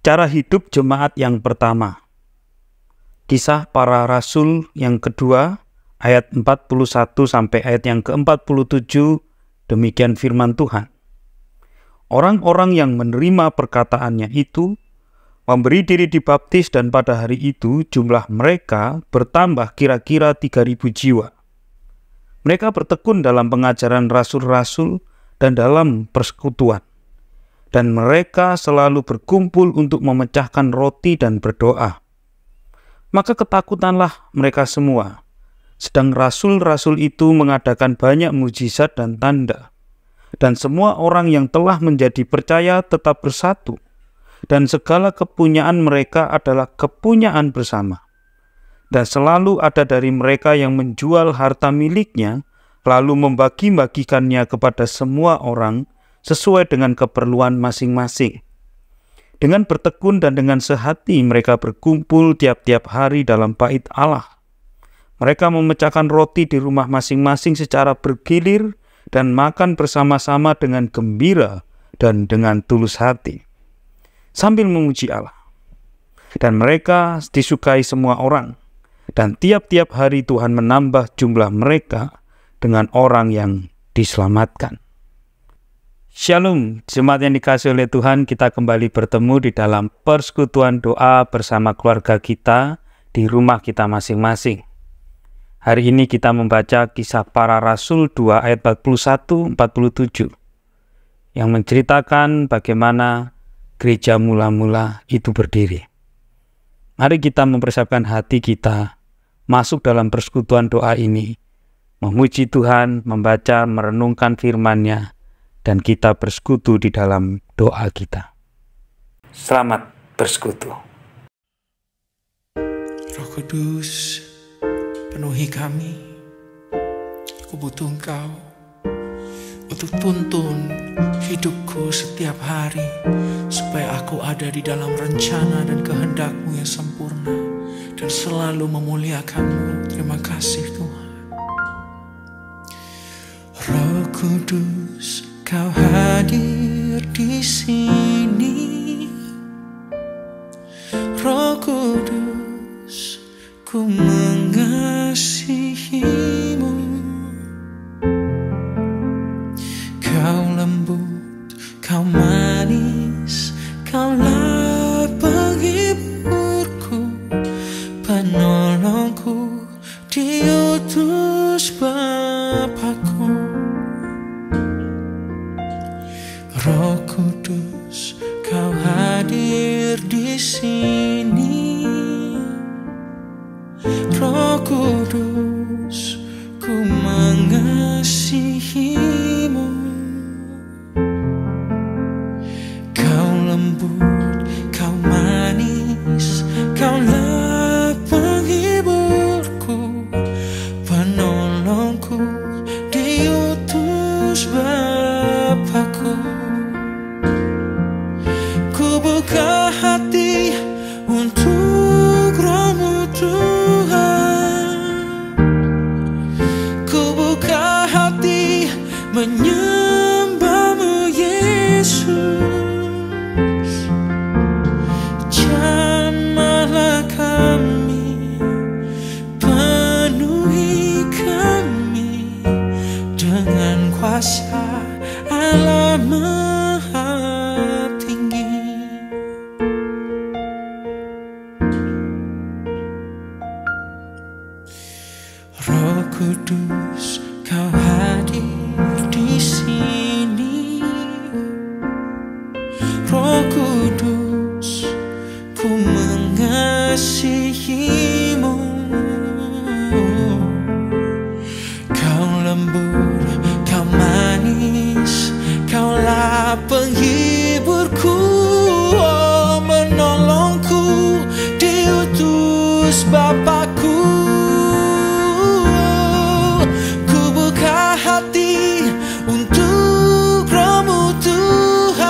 Cara hidup jemaat yang pertama. Kisah Para Rasul yang kedua, ayat 41 sampai ayat yang ke-47, demikian firman Tuhan. Orang-orang yang menerima perkataannya itu memberi diri dibaptis, dan pada hari itu jumlah mereka bertambah kira-kira 3.000 jiwa. Mereka bertekun dalam pengajaran rasul-rasul dan dalam persekutuan. Dan mereka selalu berkumpul untuk memecahkan roti dan berdoa. Maka ketakutanlah mereka semua. Sedang rasul-rasul itu mengadakan banyak mujizat dan tanda. Dan semua orang yang telah menjadi percaya tetap bersatu. Dan segala kepunyaan mereka adalah kepunyaan bersama. Dan selalu ada dari mereka yang menjual harta miliknya, lalu membagi-bagikannya kepada semua orang, sesuai dengan keperluan masing-masing. Dengan bertekun dan dengan sehati mereka berkumpul tiap-tiap hari dalam bait Allah. Mereka memecahkan roti di rumah masing-masing secara bergilir dan makan bersama-sama dengan gembira dan dengan tulus hati, sambil memuji Allah. Dan mereka disukai semua orang, dan tiap-tiap hari Tuhan menambah jumlah mereka dengan orang yang diselamatkan. Shalom, jemaat yang dikasihi oleh Tuhan, kita kembali bertemu di dalam persekutuan doa bersama keluarga kita di rumah kita masing-masing. Hari ini kita membaca Kisah Para Rasul 2 ayat 41-47 yang menceritakan bagaimana gereja mula-mula itu berdiri. Mari kita mempersiapkan hati kita masuk dalam persekutuan doa ini, memuji Tuhan, membaca, merenungkan firman-Nya, dan kita bersekutu di dalam doa kita. Selamat bersekutu. Roh Kudus, penuhi kami. Aku butuh Engkau untuk tuntun hidupku setiap hari, supaya aku ada di dalam rencana dan kehendak-Mu yang sempurna, dan selalu memuliakan-Mu. Terima kasih Tuhan. Roh Kudus, Kau hadir di sini. Roh Kudus, ku mengasihi-Mu. Kau lembut, Kau manis, Kaulah penghiburku, penolongku, diutus Bapa-Ku. Roh Kudus, Kau hadir di sini. Roh Kudus, ku mengasihi-Mu. Kau lembut, Kau manis, Kaulah penghiburku, penolongku, diutus Bapa-Ku. Ku buka hati untuk Roh-Mu Tuhan. Ku buka hati menyembah-Mu Yesus. Jamahlah kami, penuhi kami dengan kuasa Allah Maha Tinggi. Roh Kudus, Kau hadir di sini. Roh Kudus, ku mengasihi-Mu. Kau lembut, Kau manis, Kaulah penghiburku, oh, menolongku, diutus Bapa-Ku. Ku buka hati untuk Roh-Mu Tuhan.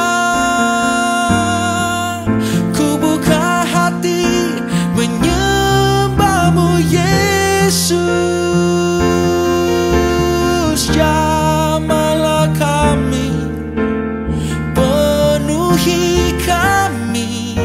Ku buka hati menyembah-Mu Yesus. Jamahlah kami, penuhi kami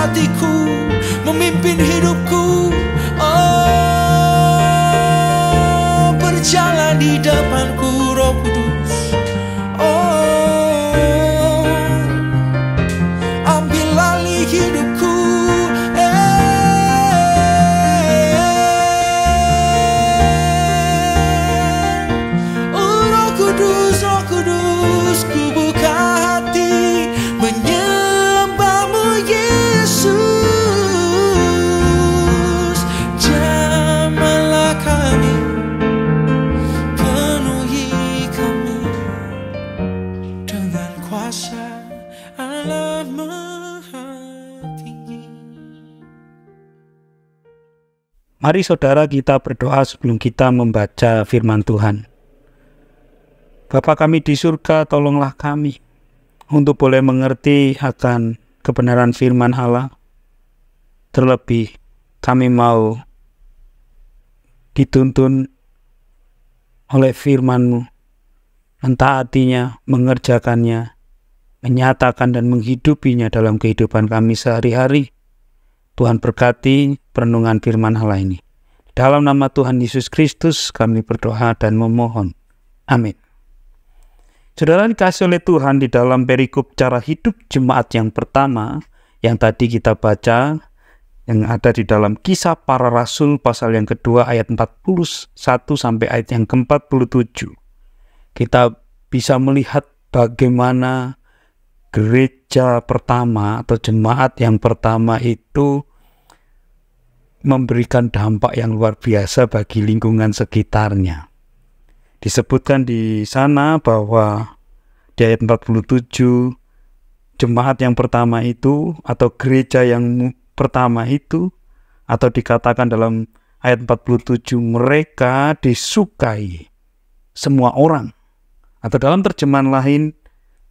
hatiku, memimpin hidupku. Berjalan di depanku, Roh Kudus. Ambil alih hidupku. Roh Kudus, Roh Kudus, ku buka hati menyembahmu, Yesus. Jamahlah kami, penuhi kami dengan kuasa Allah Maha Tinggi. Mari saudara kita berdoa sebelum kita membaca firman Tuhan. Bapa kami di surga, tolonglah kami untuk boleh mengerti akan kebenaran firman Allah. Terlebih kami mau dituntun oleh firman-Mu, mentaatinya, mengerjakannya, menyatakan dan menghidupinya dalam kehidupan kami sehari-hari. Tuhan berkati perenungan firman Allah ini. Dalam nama Tuhan Yesus Kristus kami berdoa dan memohon. Amin. Saudara dikasih oleh Tuhan, di dalam perikop cara hidup jemaat yang pertama yang tadi kita baca, yang ada di dalam Kisah Para Rasul pasal yang kedua ayat 41 sampai ayat yang ke-47. Kita bisa melihat bagaimana gereja pertama atau jemaat yang pertama itu memberikan dampak yang luar biasa bagi lingkungan sekitarnya. Disebutkan di sana bahwa di ayat 47, jemaat yang pertama itu atau gereja yang pertama itu, atau dikatakan dalam ayat 47, mereka disukai semua orang. Atau dalam terjemahan lain,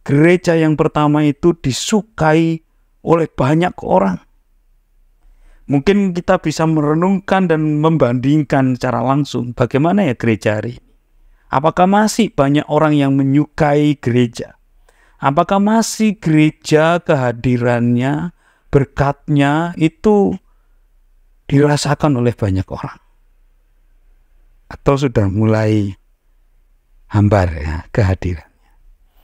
gereja yang pertama itu disukai oleh banyak orang. Mungkin kita bisa merenungkan dan membandingkan secara langsung bagaimana ya gereja hari ini. Apakah masih banyak orang yang menyukai gereja? Apakah masih gereja kehadirannya, berkatnya itu dirasakan oleh banyak orang? Atau sudah mulai hambar ya kehadirannya?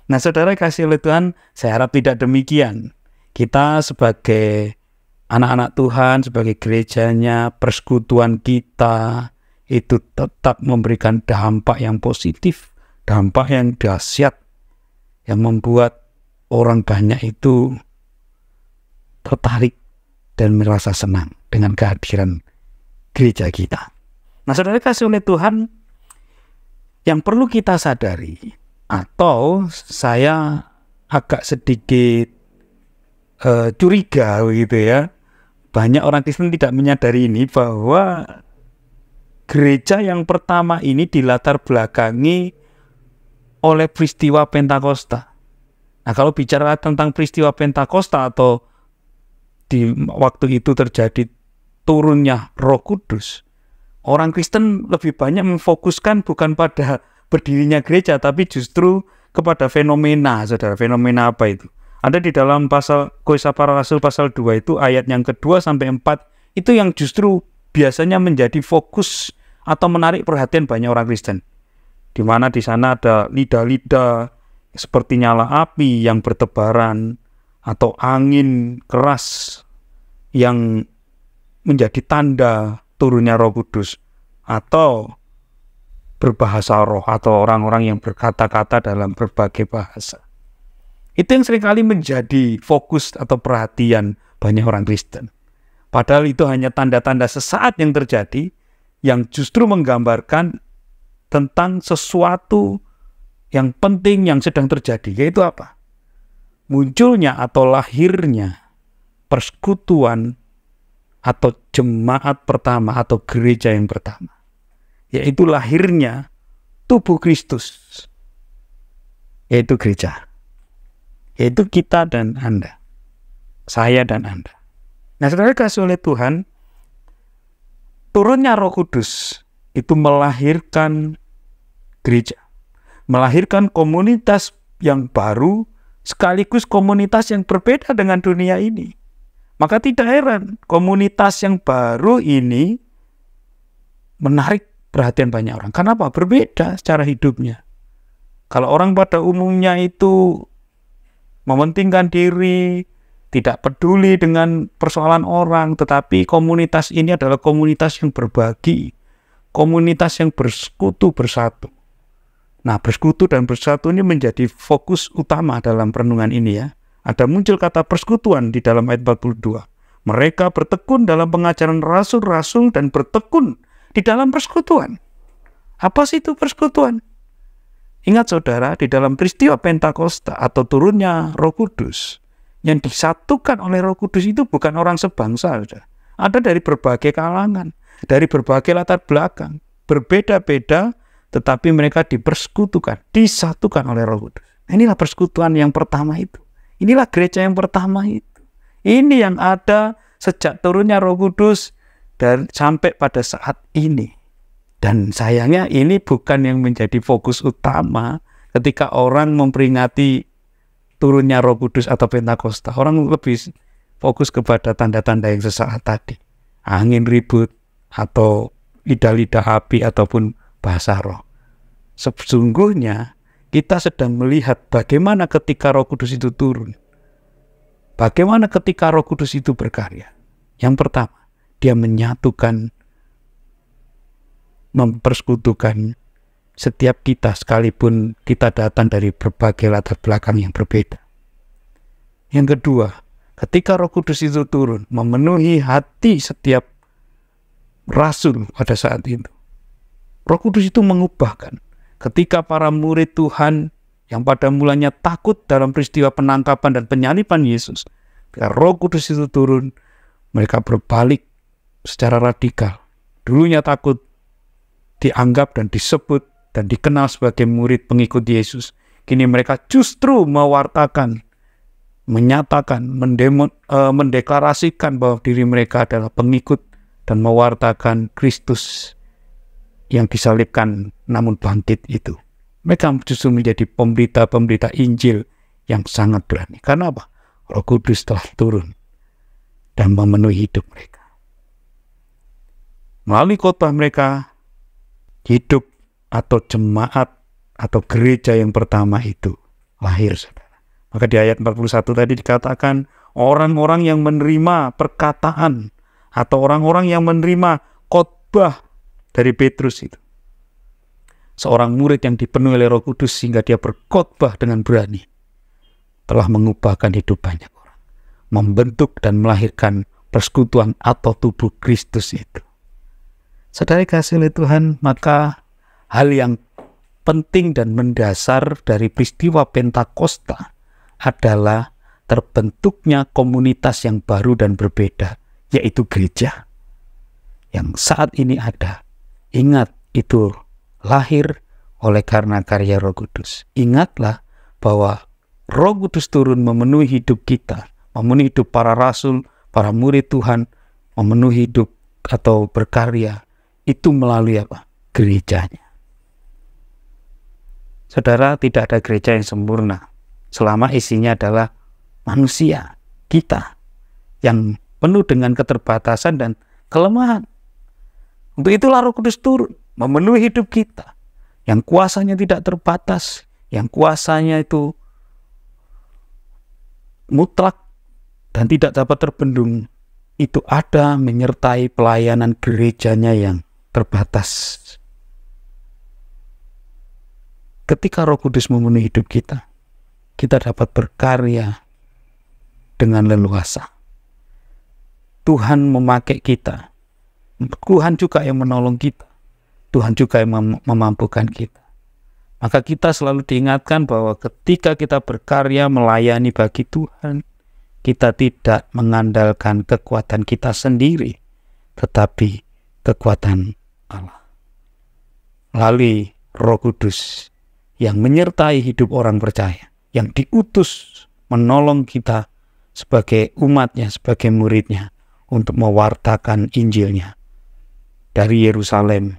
Nah saudara kasih oleh Tuhan, saya harap tidak demikian. Kita sebagai anak-anak Tuhan, sebagai gerejanya, persekutuan kita itu tetap memberikan dampak yang positif, dampak yang dahsyat, yang membuat orang banyak itu tertarik dan merasa senang dengan kehadiran gereja kita. Nah saudara kasih oleh Tuhan, yang perlu kita sadari, atau saya agak sedikit curiga begitu ya, banyak orang Kristen tidak menyadari ini, bahwa gereja yang pertama ini dilatar belakangi oleh peristiwa Pentakosta. Nah kalau bicara tentang peristiwa Pentakosta atau di waktu itu terjadi turunnya Roh Kudus, orang Kristen lebih banyak memfokuskan bukan pada berdirinya gereja, tapi justru kepada fenomena. Saudara, fenomena apa itu? Ada di dalam pasal Kisah Para Rasul pasal 2 itu ayat yang kedua sampai 4, itu yang justru biasanya menjadi fokus atau menarik perhatian banyak orang Kristen, di mana di sana ada lidah-lidah seperti nyala api yang bertebaran, atau angin keras yang menjadi tanda turunnya Roh Kudus, atau berbahasa roh, atau orang-orang yang berkata-kata dalam berbagai bahasa. Itu yang seringkali menjadi fokus atau perhatian banyak orang Kristen. Padahal itu hanya tanda-tanda sesaat yang terjadi, yang justru menggambarkan tentang sesuatu yang penting yang sedang terjadi, yaitu apa? Munculnya atau lahirnya persekutuan atau jemaat pertama atau gereja yang pertama, yaitu lahirnya tubuh Kristus, yaitu gereja, yaitu kita dan Anda, saya dan Anda. Nah saudara kasih oleh Tuhan, turunnya Roh Kudus itu melahirkan gereja, melahirkan komunitas yang baru, sekaligus komunitas yang berbeda dengan dunia ini. Maka tidak heran komunitas yang baru ini menarik perhatian banyak orang. Kenapa? Berbeda secara hidupnya. Kalau orang pada umumnya itu mementingkan diri, tidak peduli dengan persoalan orang, tetapi komunitas ini adalah komunitas yang berbagi, komunitas yang bersekutu bersatu. Nah, bersekutu dan bersatu ini menjadi fokus utama dalam perenungan ini ya. Ada muncul kata persekutuan di dalam ayat 42. Mereka bertekun dalam pengajaran rasul-rasul dan bertekun di dalam persekutuan. Apa sih itu persekutuan? Ingat saudara, di dalam peristiwa Pentakosta atau turunnya Roh Kudus, yang disatukan oleh Roh Kudus itu bukan orang sebangsa, saudara. Ada dari berbagai kalangan, dari berbagai latar belakang, berbeda-beda, tetapi mereka dipersekutukan, disatukan oleh Roh Kudus. Inilah persekutuan yang pertama itu. Inilah gereja yang pertama itu. Ini yang ada sejak turunnya Roh Kudus dan sampai pada saat ini. Dan sayangnya ini bukan yang menjadi fokus utama ketika orang memperingati turunnya Roh Kudus atau Pentakosta. Orang lebih fokus kepada tanda-tanda yang sesaat tadi. Angin ribut atau lidah-lidah api ataupun bahasa roh. Sesungguhnya kita sedang melihat bagaimana ketika Roh Kudus itu turun. Bagaimana ketika Roh Kudus itu berkarya. Yang pertama, dia menyatukan, mempersekutukan setiap kita sekalipun kita datang dari berbagai latar belakang yang berbeda. Yang kedua, ketika Roh Kudus itu turun, memenuhi hati setiap rasul pada saat itu. Roh Kudus itu mengubahkan. Ketika para murid Tuhan yang pada mulanya takut dalam peristiwa penangkapan dan penyaliban Yesus, ketika Roh Kudus itu turun, mereka berbalik secara radikal. Dulunya takut, dianggap dan disebut dan dikenal sebagai murid pengikut Yesus. Kini mereka justru mewartakan, menyatakan, mendeklarasikan bahwa diri mereka adalah pengikut dan mewartakan Kristus yang disalibkan namun bangkit itu. Mereka justru menjadi pemberita-pemberita Injil yang sangat berani. Karena apa? Roh Kudus telah turun dan memenuhi hidup mereka. Melalui khotbah mereka, hidup atau jemaat atau gereja yang pertama itu lahir, saudara. Maka di ayat 41 tadi dikatakan orang-orang yang menerima perkataan atau orang-orang yang menerima khotbah dari Petrus itu. Seorang murid yang dipenuhi oleh Roh Kudus sehingga dia berkhotbah dengan berani telah mengubahkan hidup banyak orang, membentuk dan melahirkan persekutuan atau tubuh Kristus itu. Saudara kasih oleh Tuhan, maka hal yang penting dan mendasar dari peristiwa Pentakosta adalah terbentuknya komunitas yang baru dan berbeda, yaitu gereja yang saat ini ada. Ingat, itu lahir oleh karena karya Roh Kudus. Ingatlah bahwa Roh Kudus turun memenuhi hidup kita, memenuhi hidup para rasul, para murid Tuhan, memenuhi hidup atau berkarya, itu melalui apa? Gerejanya. Saudara, tidak ada gereja yang sempurna selama isinya adalah manusia, kita, yang penuh dengan keterbatasan dan kelemahan. Untuk itulah Roh Kudus turun, memenuhi hidup kita, yang kuasanya tidak terbatas, yang kuasanya itu mutlak dan tidak dapat terbendung, itu ada menyertai pelayanan gerejanya yang terbatas. Ketika Roh Kudus memenuhi hidup kita, kita dapat berkarya dengan leluasa. Tuhan memakai kita. Tuhan juga yang menolong kita. Tuhan juga yang memampukan kita. Maka kita selalu diingatkan bahwa ketika kita berkarya melayani bagi Tuhan, kita tidak mengandalkan kekuatan kita sendiri, tetapi kekuatan Allah. Melalui Roh Kudus yang menyertai hidup orang percaya, yang diutus menolong kita sebagai umatnya, sebagai muridnya, untuk mewartakan Injilnya dari Yerusalem,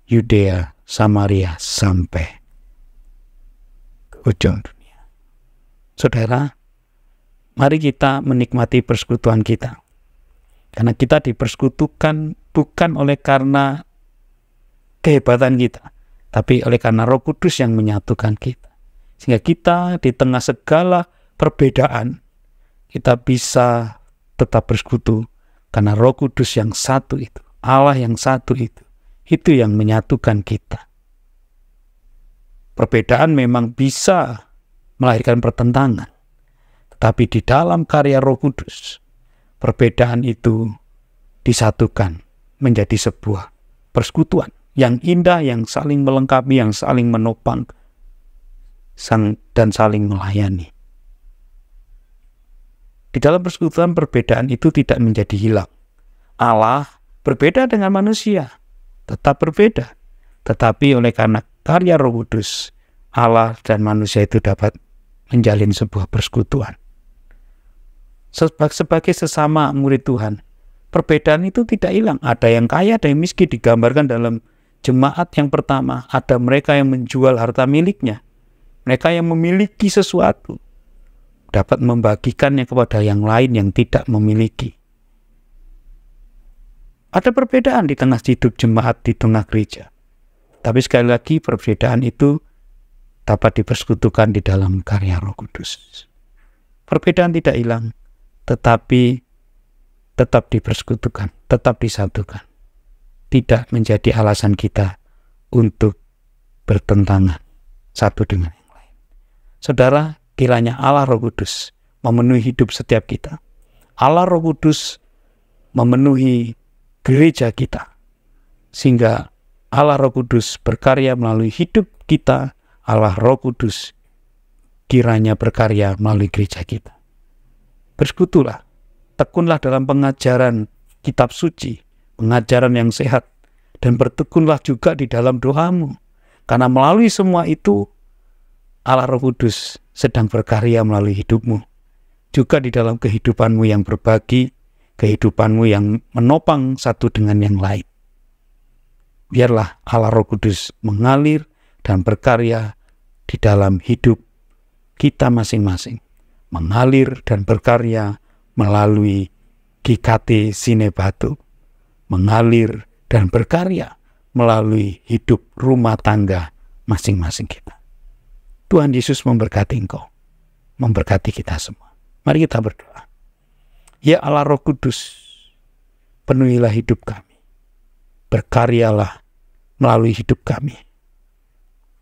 Yudea, Samaria, sampai ke ujung dunia. Saudara, Mari kita menikmati persekutuan kita. Karena kita dipersekutukan bukan oleh karena kehebatan kita, tapi oleh karena Roh Kudus yang menyatukan kita. Sehingga kita di tengah segala perbedaan, kita bisa tetap bersekutu. Karena Roh Kudus yang satu itu, Allah yang satu itu yang menyatukan kita. Perbedaan memang bisa melahirkan pertentangan. Tetapi di dalam karya Roh Kudus, perbedaan itu disatukan menjadi sebuah persekutuan yang indah, yang saling melengkapi, yang saling menopang, dan saling melayani. Di dalam persekutuan, perbedaan itu tidak menjadi hilang. Allah berbeda dengan manusia, tetap berbeda. Tetapi oleh karena karya Roh Kudus, Allah dan manusia itu dapat menjalin sebuah persekutuan. Sebagai sesama murid Tuhan, perbedaan itu tidak hilang. Ada yang kaya, ada yang miskin, digambarkan dalam jemaat yang pertama. Ada mereka yang menjual harta miliknya. Mereka yang memiliki sesuatu dapat membagikannya kepada yang lain yang tidak memiliki. Ada perbedaan di tengah hidup jemaat, di tengah gereja. Tapi sekali lagi perbedaan itu dapat dipersekutukan di dalam karya Roh Kudus. Perbedaan tidak hilang, tetapi tetap dipersekutukan, tetap disatukan. Tidak menjadi alasan kita untuk bertentangan satu dengan yang lain. Saudara, kiranya Allah Roh Kudus memenuhi hidup setiap kita. Allah Roh Kudus memenuhi gereja kita. Sehingga Allah Roh Kudus berkarya melalui hidup kita. Allah Roh Kudus kiranya berkarya melalui gereja kita. Bersekutulah, tekunlah dalam pengajaran kitab suci, pengajaran yang sehat, dan bertekunlah juga di dalam doamu. Karena melalui semua itu, Allah Roh Kudus sedang berkarya melalui hidupmu. Juga di dalam kehidupanmu yang berbagi, kehidupanmu yang menopang satu dengan yang lain. Biarlah Allah Roh Kudus mengalir dan berkarya di dalam hidup kita masing-masing. Mengalir dan berkarya melalui GKT Sinebatu. Mengalir dan berkarya melalui hidup rumah tangga masing-masing kita. Tuhan Yesus memberkati engkau, memberkati kita semua. Mari kita berdoa. Ya Allah Roh Kudus, penuhilah hidup kami. Berkaryalah melalui hidup kami.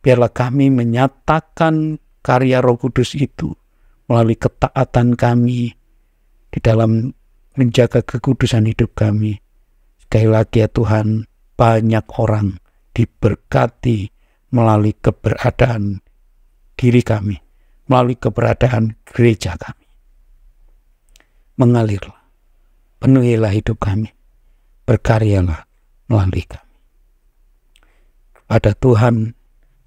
Biarlah kami menyatakan karya Roh Kudus itu melalui ketaatan kami di dalam menjaga kekudusan hidup kami. Sekali lagi ya Tuhan, banyak orang diberkati melalui keberadaan diri kami, melalui keberadaan gereja kami. Mengalirlah, penuhilah hidup kami, berkaryalah melalui kami. Kepada Tuhan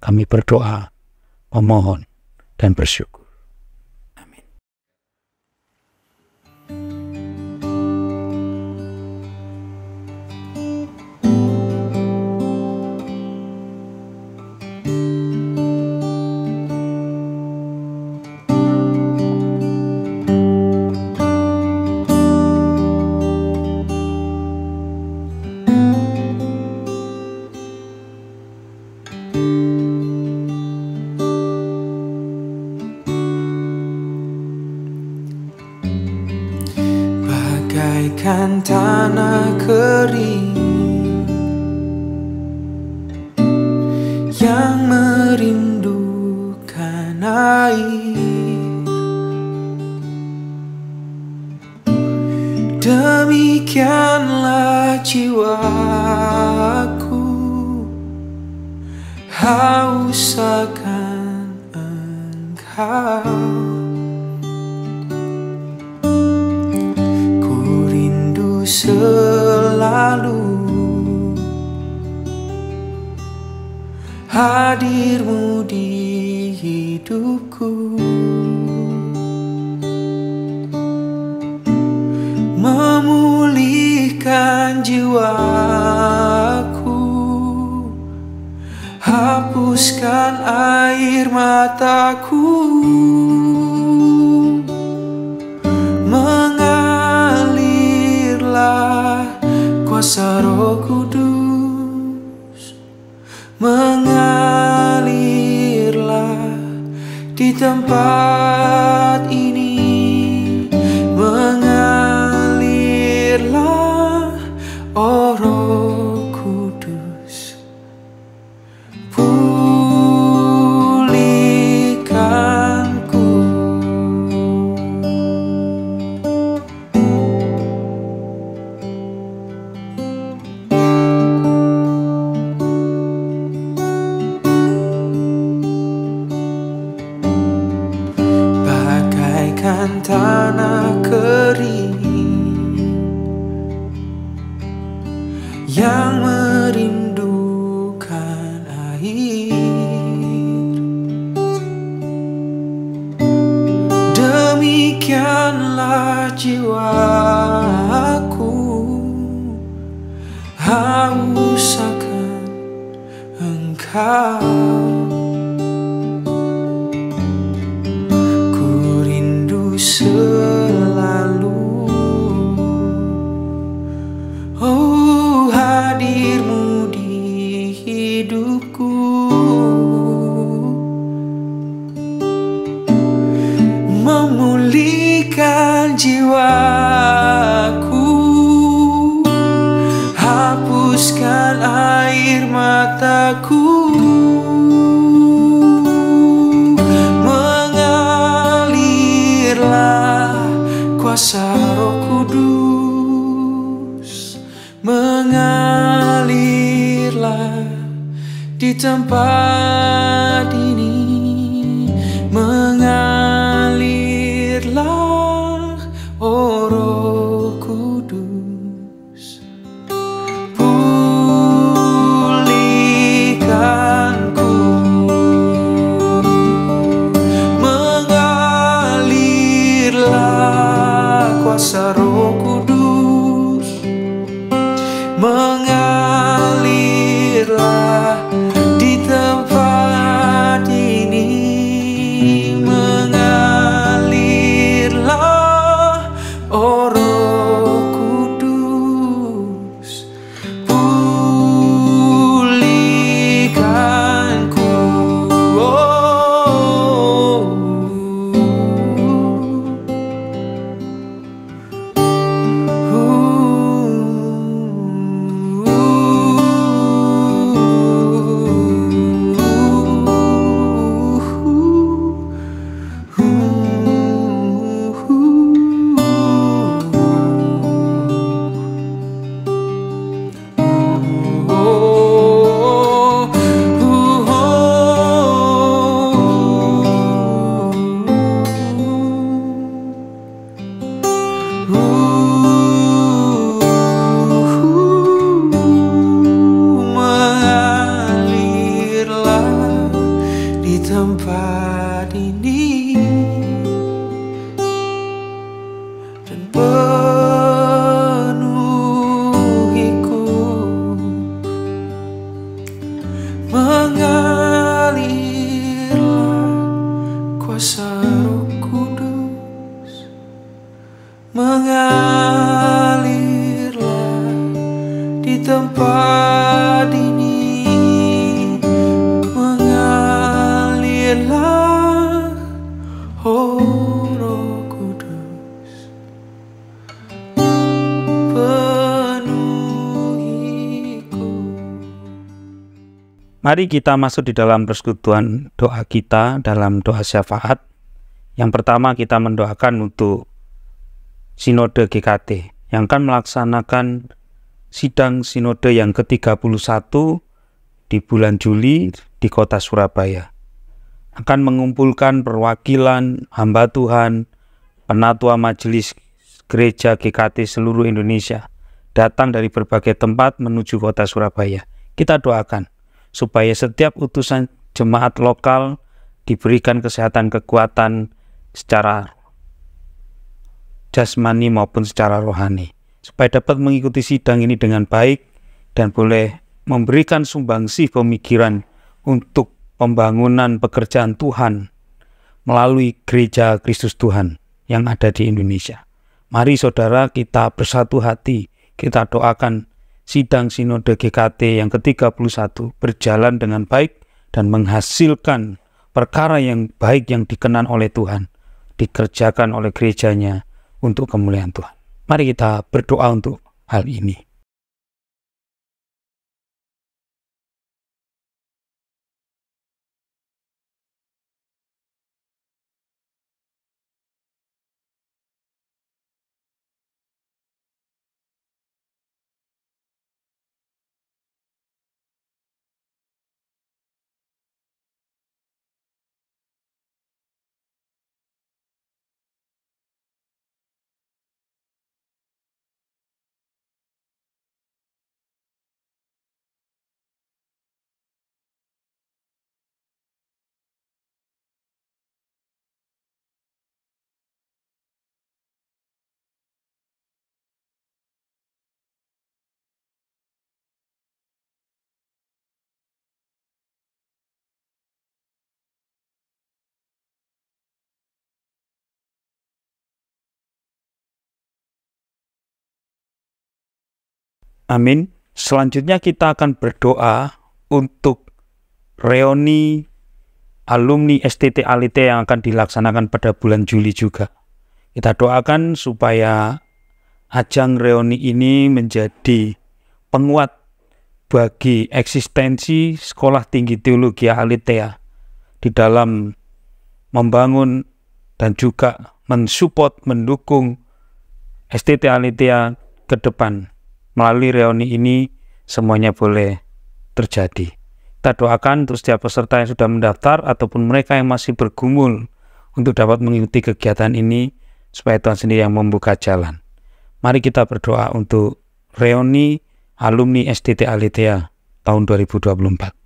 kami berdoa, memohon, dan bersyukur. Amin. Bagaikan tanah kering yang merindukan air, demikianlah jiwaku haus akan Engkau. Selalu hadir-Mu di hidupku, memulihkan jiwaku, hapuskan air mataku, di tempat ini mengalirlah, oh Roh Kudus, pulihkanku. Bagaikan tanah kering yang merindukan air, demikianlah jiwaku haus akan Engkau. Ku rindu selalu, oh hadirmu di hidupku, memulihkan jiwaku, hapuskan air mataku, mengalirlah kuasa Roh Kudus, mengalirlah di tempat ini, mengalirlah, oh Roh Kudus, pulihkanku, mengalirlah kuasa Roh Kudus, mengalirlah di tempat ini, mengalirlah, oh Roh Kudus, pulihkanku, mengalirlah di tempat ini dan penuhiku, mengalirlah kuasa Roh Kudus, mengalirlah di tempat ini, mengalirlah, oh Roh Kudus, penuhiku. Mari kita masuk di dalam persekutuan doa kita dalam doa syafaat. Yang pertama kita mendoakan untuk Sinode GKT yang akan melaksanakan sidang Sinode yang ke-31 di bulan Juli di kota Surabaya. Akan mengumpulkan perwakilan hamba Tuhan, penatua majelis gereja GKT seluruh Indonesia, datang dari berbagai tempat menuju kota Surabaya. Kita doakan supaya setiap utusan jemaat lokal diberikan kesehatan, kekuatan secara jasmani maupun secara rohani, supaya dapat mengikuti sidang ini dengan baik dan boleh memberikan sumbangsih pemikiran untuk pembangunan pekerjaan Tuhan melalui gereja Kristus Tuhan yang ada di Indonesia. Mari saudara kita bersatu hati, kita doakan sidang Sinode GKT yang ke-31 berjalan dengan baik dan menghasilkan perkara yang baik yang dikenan oleh Tuhan dikerjakan oleh gerejanya untuk kemuliaan Tuhan. Mari kita berdoa untuk hal ini. Amin. Selanjutnya kita akan berdoa untuk reuni alumni STT Alite yang akan dilaksanakan pada bulan Juli juga. Kita doakan supaya ajang reuni ini menjadi penguat bagi eksistensi Sekolah Tinggi Teologi Alitea di dalam membangun dan juga mensupport, mendukung STT Alitea ke depan. Melalui reuni ini semuanya boleh terjadi. Kita doakan untuk setiap peserta yang sudah mendaftar ataupun mereka yang masih bergumul untuk dapat mengikuti kegiatan ini supaya Tuhan sendiri yang membuka jalan. Mari kita berdoa untuk reuni alumni STT Alitea tahun 2024.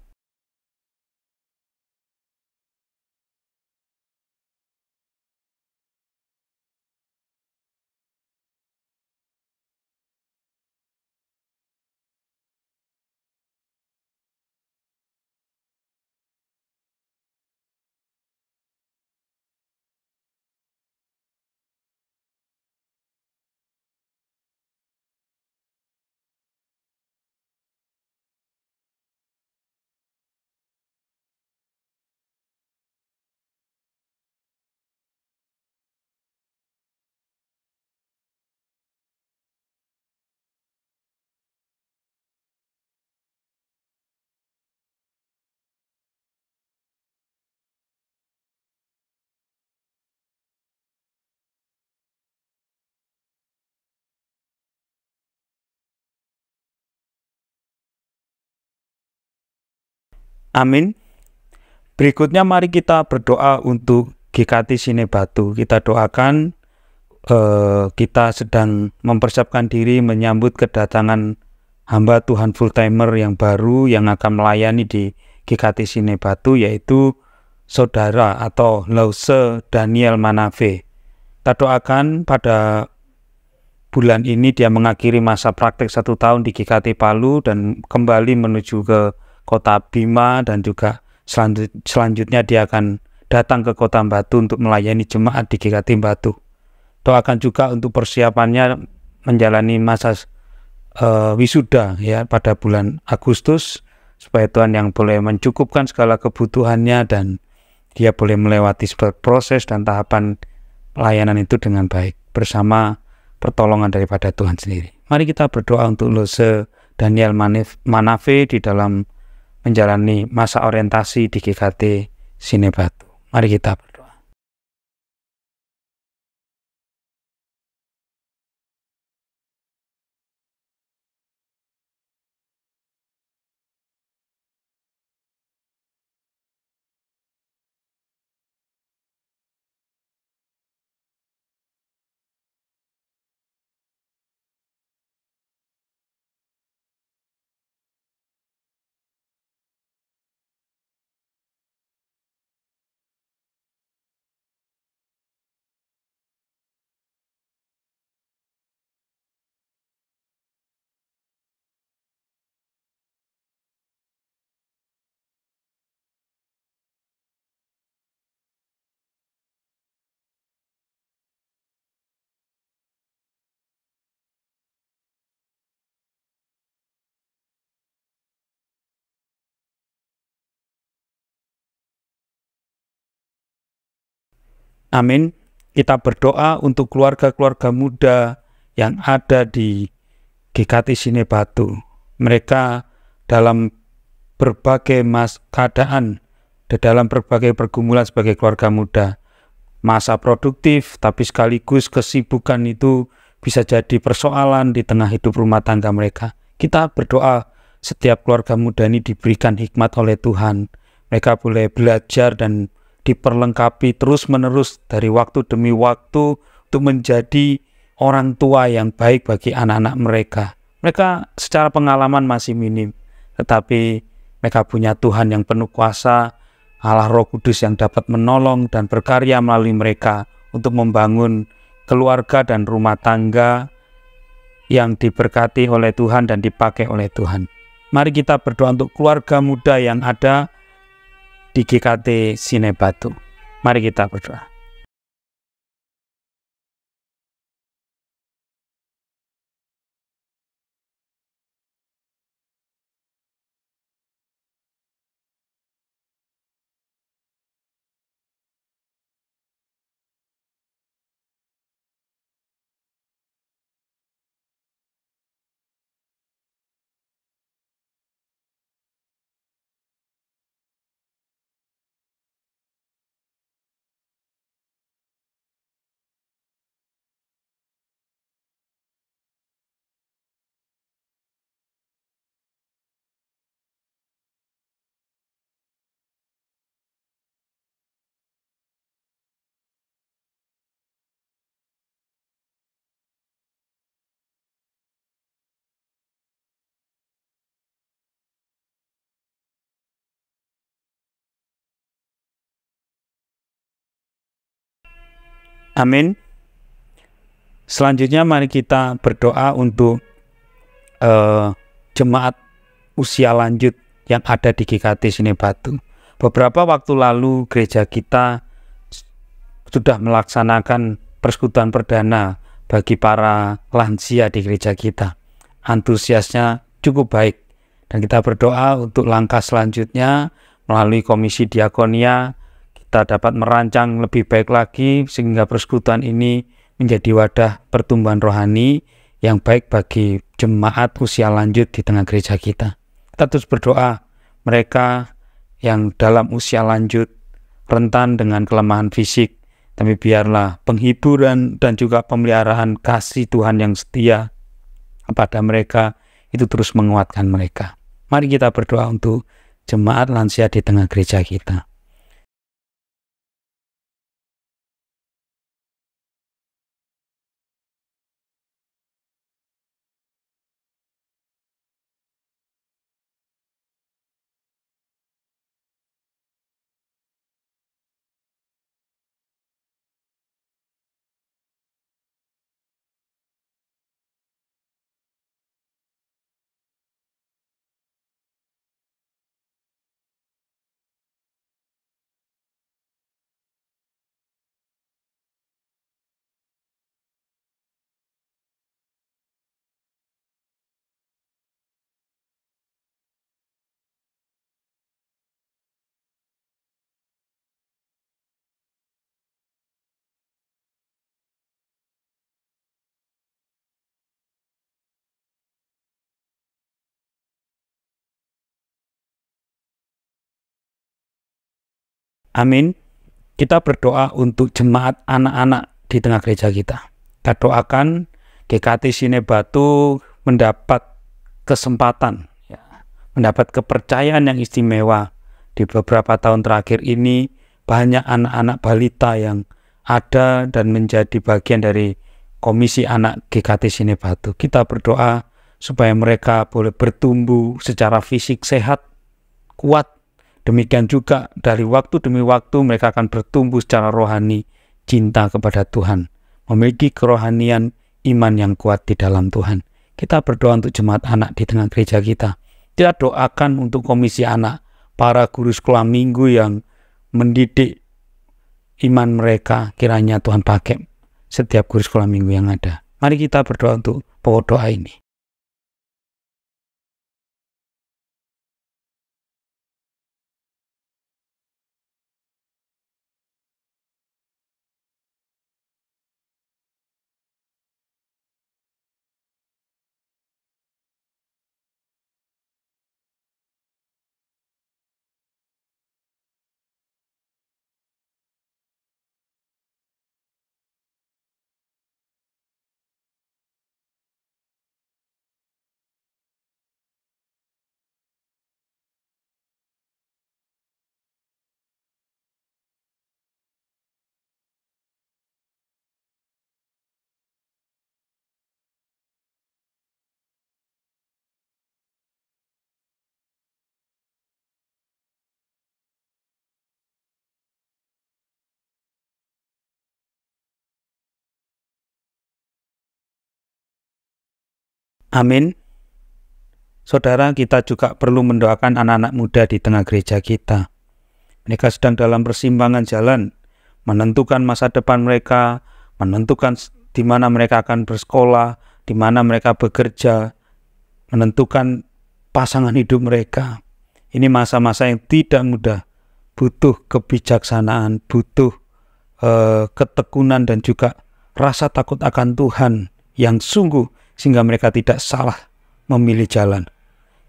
Amin. Berikutnya mari kita berdoa untuk GKT Sinebatu. Kita doakan kita sedang mempersiapkan diri menyambut kedatangan hamba Tuhan full-timer yang baru yang akan melayani di GKT Sinebatu, yaitu saudara atau Lause Daniel Manafe. Kita doakan pada bulan ini dia mengakhiri masa praktek 1 tahun di GKT Palu dan kembali menuju ke kota Bima, dan juga selanjutnya dia akan datang ke kota Batu untuk melayani jemaat di GKT Batu. Doakan juga untuk persiapannya menjalani masa wisuda ya pada bulan Agustus, supaya Tuhan yang boleh mencukupkan segala kebutuhannya dan dia boleh melewati proses dan tahapan pelayanan itu dengan baik bersama pertolongan daripada Tuhan sendiri. Mari kita berdoa untuk Lose Daniel Manafe di dalam menjalani masa orientasi di GKT Sinebatu. Mari kita berdoa. Amin. Kita berdoa untuk keluarga-keluarga muda yang ada di GKT Sinebatu. Mereka dalam berbagai keadaan, dalam berbagai pergumulan sebagai keluarga muda. Masa produktif, tapi sekaligus kesibukan itu bisa jadi persoalan di tengah hidup rumah tangga mereka. Kita berdoa setiap keluarga muda ini diberikan hikmat oleh Tuhan. Mereka boleh belajar dan diperlengkapi terus-menerus dari waktu demi waktu untuk menjadi orang tua yang baik bagi anak-anak mereka. Mereka secara pengalaman masih minim, tetapi mereka punya Tuhan yang penuh kuasa, Allah Roh Kudus yang dapat menolong dan berkarya melalui mereka untuk membangun keluarga dan rumah tangga yang diberkati oleh Tuhan dan dipakai oleh Tuhan. Mari kita berdoa untuk keluarga muda yang ada di GKT Sinebatu. Mari kita berdoa. Amin. Selanjutnya mari kita berdoa untuk jemaat usia lanjut yang ada di GKT Sinebatu. Beberapa waktu lalu gereja kita sudah melaksanakan persekutuan perdana bagi para lansia di gereja kita. Antusiasnya cukup baik dan kita berdoa untuk langkah selanjutnya melalui komisi diakonia kita dapat merancang lebih baik lagi sehingga persekutuan ini menjadi wadah pertumbuhan rohani yang baik bagi jemaat usia lanjut di tengah gereja kita. Kita terus berdoa mereka yang dalam usia lanjut rentan dengan kelemahan fisik, tapi biarlah penghiburan dan juga pemeliharaan kasih Tuhan yang setia kepada mereka itu terus menguatkan mereka. Mari kita berdoa untuk jemaat lansia di tengah gereja kita. Amin. Kita berdoa untuk jemaat anak-anak di tengah gereja kita. Kita doakan GKT Sinebatu mendapat kesempatan, mendapat kepercayaan yang istimewa. Di beberapa tahun terakhir ini banyak anak-anak balita yang ada dan menjadi bagian dari komisi anak GKT Sinebatu. Kita berdoa supaya mereka boleh bertumbuh secara fisik sehat, kuat. Demikian juga dari waktu demi waktu mereka akan bertumbuh secara rohani, cinta kepada Tuhan, memiliki kerohanian iman yang kuat di dalam Tuhan. Kita berdoa untuk jemaat anak di tengah gereja kita. Kita doakan untuk komisi anak, para guru sekolah minggu yang mendidik iman mereka, kiranya Tuhan pakai setiap guru sekolah minggu yang ada. Mari kita berdoa untuk pokok doa ini. Amin. Saudara, kita juga perlu mendoakan anak-anak muda di tengah gereja kita. Mereka sedang dalam persimpangan jalan, menentukan masa depan mereka, menentukan di mana mereka akan bersekolah, di mana mereka bekerja, menentukan pasangan hidup mereka. Ini masa-masa yang tidak mudah, butuh kebijaksanaan, butuh ketekunan dan juga rasa takut akan Tuhan yang sungguh sehingga mereka tidak salah memilih jalan.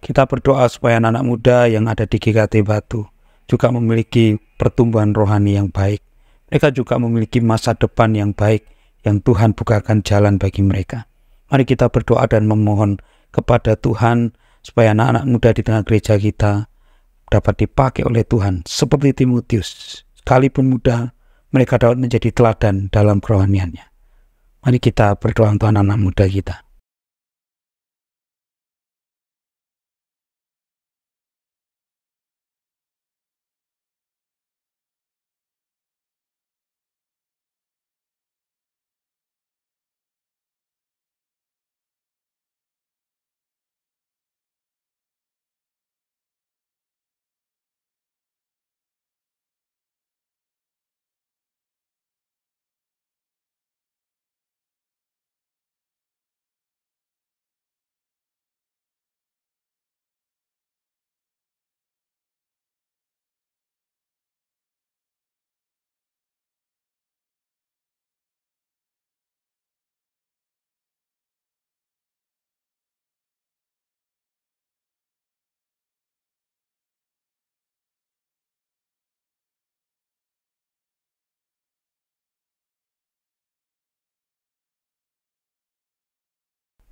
Kita berdoa supaya anak-anak muda yang ada di GKT Batu juga memiliki pertumbuhan rohani yang baik. Mereka juga memiliki masa depan yang baik yang Tuhan bukakan jalan bagi mereka. Mari kita berdoa dan memohon kepada Tuhan supaya anak-anak muda di tengah gereja kita dapat dipakai oleh Tuhan seperti Timotius. Sekalipun muda, mereka dapat menjadi teladan dalam kerohaniannya. Mari kita berdoa untuk anak-anak muda kita.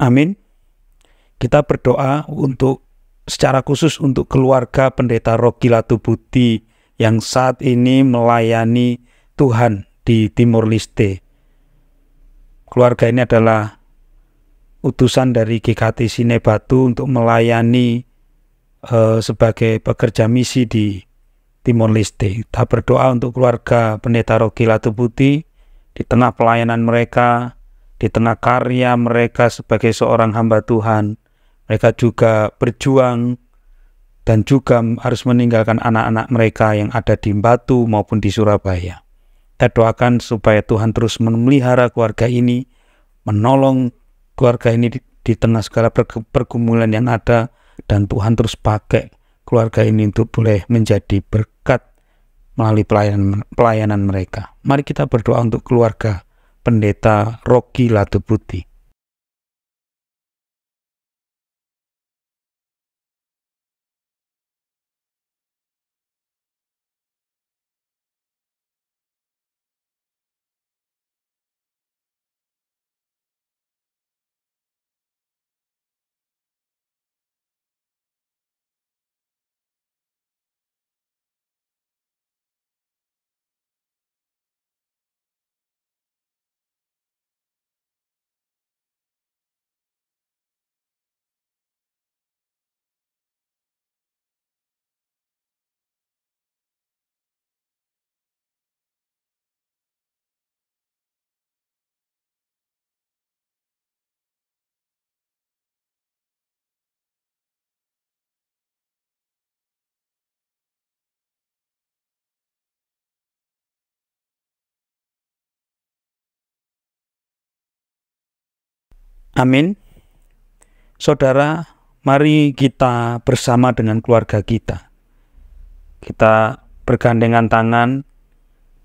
Amin. Kita berdoa secara khusus untuk keluarga Pendeta Rocky Latubuti yang saat ini melayani Tuhan di Timor Leste. Keluarga ini adalah utusan dari GKT Sine Batu untuk melayani sebagai pekerja misi di Timor Leste. Kita berdoa untuk keluarga Pendeta Rocky Latubuti di tengah pelayanan mereka, di tengah karya mereka sebagai seorang hamba Tuhan. Mereka juga berjuang dan juga harus meninggalkan anak-anak mereka yang ada di Batu maupun di Surabaya. Kita doakan supaya Tuhan terus memelihara keluarga ini, menolong keluarga ini di tengah segala pergumulan yang ada, dan Tuhan terus pakai keluarga ini untuk boleh menjadi berkat melalui pelayanan mereka. Mari kita berdoa untuk keluarga Pendeta Rocky Latubuti. Amin. Saudara, mari kita bersama dengan keluarga kita. Kita bergandengan tangan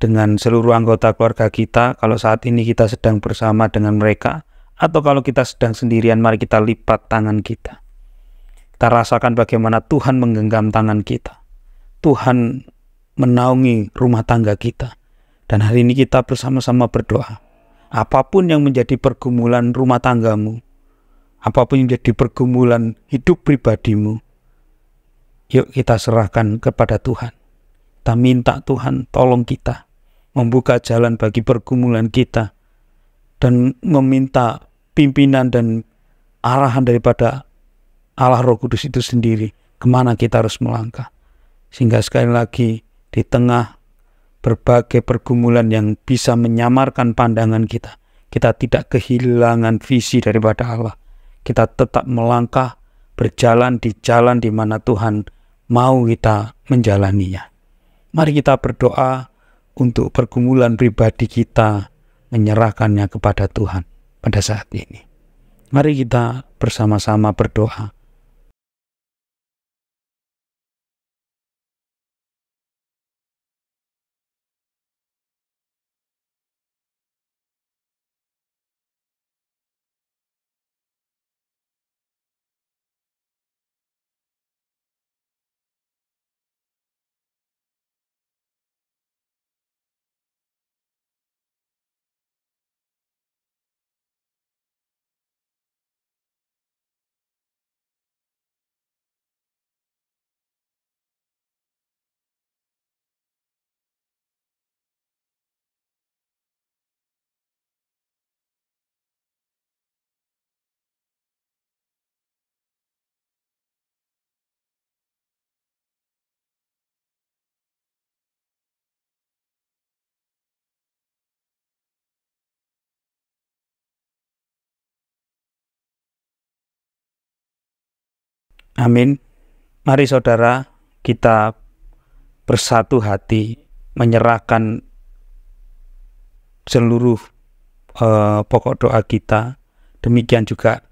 dengan seluruh anggota keluarga kita. Kalau saat ini kita sedang bersama dengan mereka, atau kalau kita sedang sendirian, mari kita lipat tangan kita. Kita rasakan bagaimana Tuhan menggenggam tangan kita. Tuhan menaungi rumah tangga kita. Dan hari ini kita bersama-sama berdoa. Apapun yang menjadi pergumulan rumah tanggamu, apapun yang menjadi pergumulan hidup pribadimu, yuk kita serahkan kepada Tuhan. Kita minta Tuhan tolong kita, membuka jalan bagi pergumulan kita, dan meminta pimpinan dan arahan daripada Allah Roh Kudus itu sendiri, kemana kita harus melangkah. Sehingga sekali lagi di tengah berbagai pergumulan yang bisa menyamarkan pandangan kita, kita tidak kehilangan visi daripada Allah. kita tetap melangkah, berjalan di jalan di mana Tuhan mau kita menjalaninya. Mari kita berdoa untuk pergumulan pribadi kita, menyerahkannya kepada Tuhan pada saat ini. Mari kita bersama-sama berdoa. Amin. Mari saudara, kita bersatu hati menyerahkan seluruh pokok doa kita. Demikian juga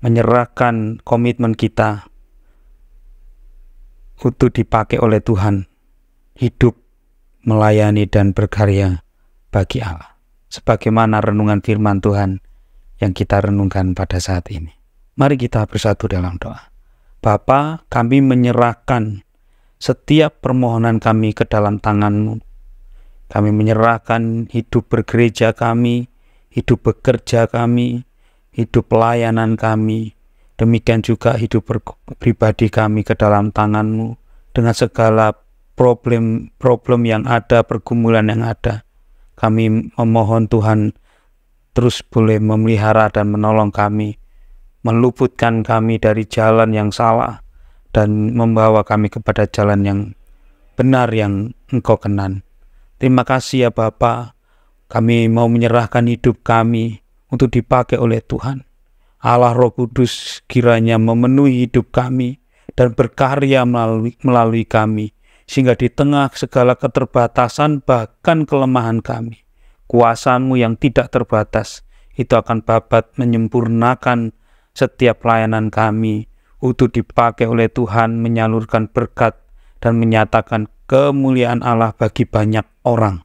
menyerahkan komitmen kita untuk dipakai oleh Tuhan, hidup, melayani dan berkarya bagi Allah. Sebagaimana renungan firman Tuhan yang kita renungkan pada saat ini. Mari kita bersatu dalam doa. Bapa, kami menyerahkan setiap permohonan kami ke dalam tangan-Mu. Kami menyerahkan hidup bergereja kami, hidup bekerja kami, hidup pelayanan kami, demikian juga hidup pribadi kami ke dalam tangan-Mu, dengan segala problem yang ada, pergumulan yang ada. Kami memohon Tuhan terus boleh memelihara dan menolong kami, meluputkan kami dari jalan yang salah dan membawa kami kepada jalan yang benar yang Engkau kenan. Terima kasih ya Bapa, kami mau menyerahkan hidup kami untuk dipakai oleh Tuhan. Allah Roh Kudus kiranya memenuhi hidup kami dan berkarya melalui kami, sehingga di tengah segala keterbatasan bahkan kelemahan kami, kuasa-Mu yang tidak terbatas itu akan babat menyempurnakan setiap pelayanan kami untuk dipakai oleh Tuhan menyalurkan berkat dan menyatakan kemuliaan Allah bagi banyak orang.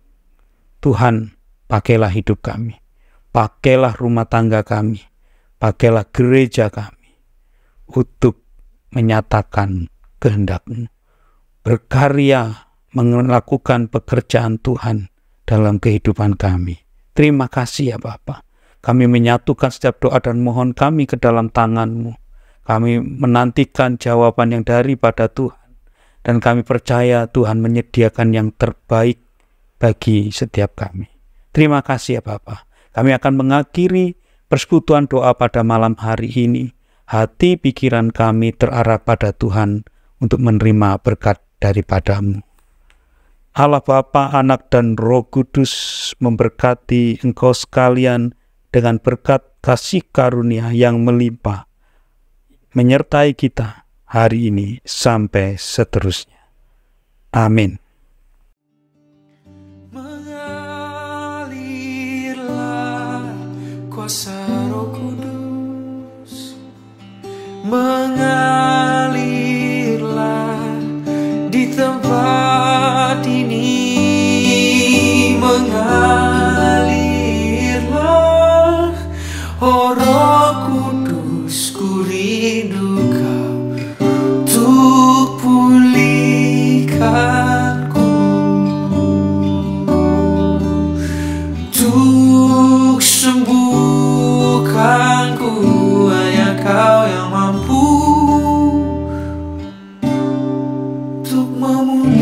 Tuhan, pakailah hidup kami, pakailah rumah tangga kami, pakailah gereja kami untuk menyatakan kehendak-Mu, berkarya melakukan pekerjaan Tuhan dalam kehidupan kami. Terima kasih ya Bapa. Kami menyatukan setiap doa dan mohon kami ke dalam tangan-Mu. Kami menantikan jawaban yang daripada Tuhan. Dan kami percaya Tuhan menyediakan yang terbaik bagi setiap kami. Terima kasih ya Bapa. Kami akan mengakhiri persekutuan doa pada malam hari ini. Hati pikiran kami terarah pada Tuhan untuk menerima berkat daripada-Mu. Allah Bapa, Anak dan Roh Kudus memberkati engkau sekalian dengan berkat kasih karunia yang melimpah, menyertai kita hari ini sampai seterusnya. Amin. Mengalirlah kuasa Roh Kudus, mengalirlah di tempat ini, mengalirlah, oh Roh Kudus, ku rindu Kau untuk pulihkanku, untuk sembuhkanku. Hanya Kau yang mampu untuk memulihkan